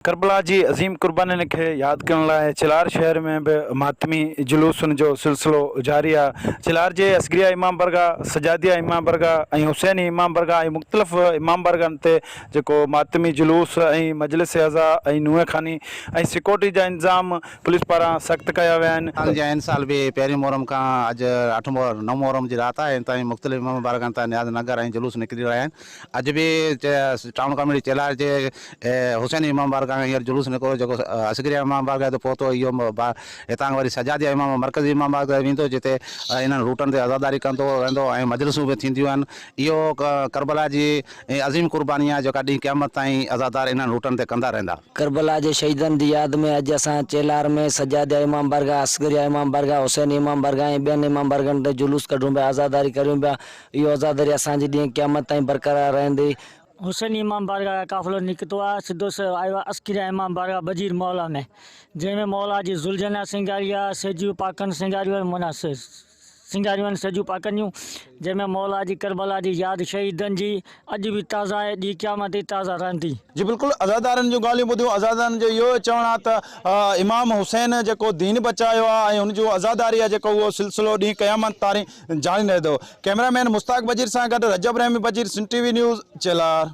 करबला जी अज़ीम कुर्बानी खे यादि करण लाइ चिलार शहर में भी मातमी जुलूसन जो सिलसिलो जारी आहे। चिलार जे असगरिया इमाम बरगाह, सजादिया इमाम बरगाह ऐं हुसैनी इमाम बरगाह ऐं मुख़्तलिफ़ इमाम बरगाहनि ते जेको मातमी जुलूस ऐं मजलिस अज़ा ऐं नूह खानी ऐं सिक्योरिटी जा इंतज़ाम पुलिस पारां सख़्तु कया विया आहिनि। साल जे आहिनि साल बि पहिरीं मुहर्रम खां अॼु 8 मुहर्रम 9 मुहर्रम जी राति आहे ताईं मुख़्तलिफ़ इमाम बारगाहनि तां नियाज़ नगर ऐं जुलूस निकिरी रहिया आहिनि। अॼु बि टाउन कमेटी चिलार जे हुसैन इमाम बारगाह हींअर जुलूस निकिरो जेको असगरिया इमाम बारगाह ते पहुतो। इहो हितां वरी सजादिया इमाम मरकज़ी इमाम बारगाह वेंदो जिते इन्हनि रूटनि ते अज़ादारी कंदो वेंदो ऐं मजलिसूं बि थींदियूं आहिनि। इहो करबला जी अज़ीम कुर्बानी आहे जेका ॾींहुं क़यामत ताईं अज़ादार इन्हनि रूटनि ते कंदा रहंदा। करबला जे शहीदनि जी यादि में अॼु असां चेलार में सजादिया इमाम बरगाह, असगरिया इमाम बरगाह, हुसैन इमाम बरगाह ऐं ॿियनि इमाम बरगाहनि ते जुलूस कढूं पिया, आज़ादारी करियूं पिया। इहो आज़ादारी असांजी ॾींहुं क़यामत ताईं बरक़रार रहंदी। हुसैन इमाम बारगाह का काफ़िलो निकितो आहे, सिधो आयो आहे अस्किरिया इमाम बारगाह बजीर मौला में, जंहिंमें मौला जी ज़ुलझना सिंगारी आहे, सेजियूं पाकनि सिंगारियूं आहिनि, माना सिंगारियूं आहिनि सेजियूं पाकनियूं, जंहिंमें मौला जी करबला जी यादि शहीदनि जी अॼु बि ताज़ा आहे, ॾींहुं क़यामत ताईं ताज़ा रहंदी। जी बिल्कुलु, अज़ादारनि जूं ॻाल्हियूं ॿुधियूं। अज़ादारनि जो इहो चवणु आहे त इमाम हुसैन जेको दीन बचायो आहे ऐं हुनजो अज़ादारी आहे जेको उहो सिलसिलो ॾींहुं क़यामत ताईं जारी रहंदो। कैमरामैन मुश्ताक बजीर सां गॾु रजब रहमी बजीर, सिंध टीवी न्यूज़, चिलार।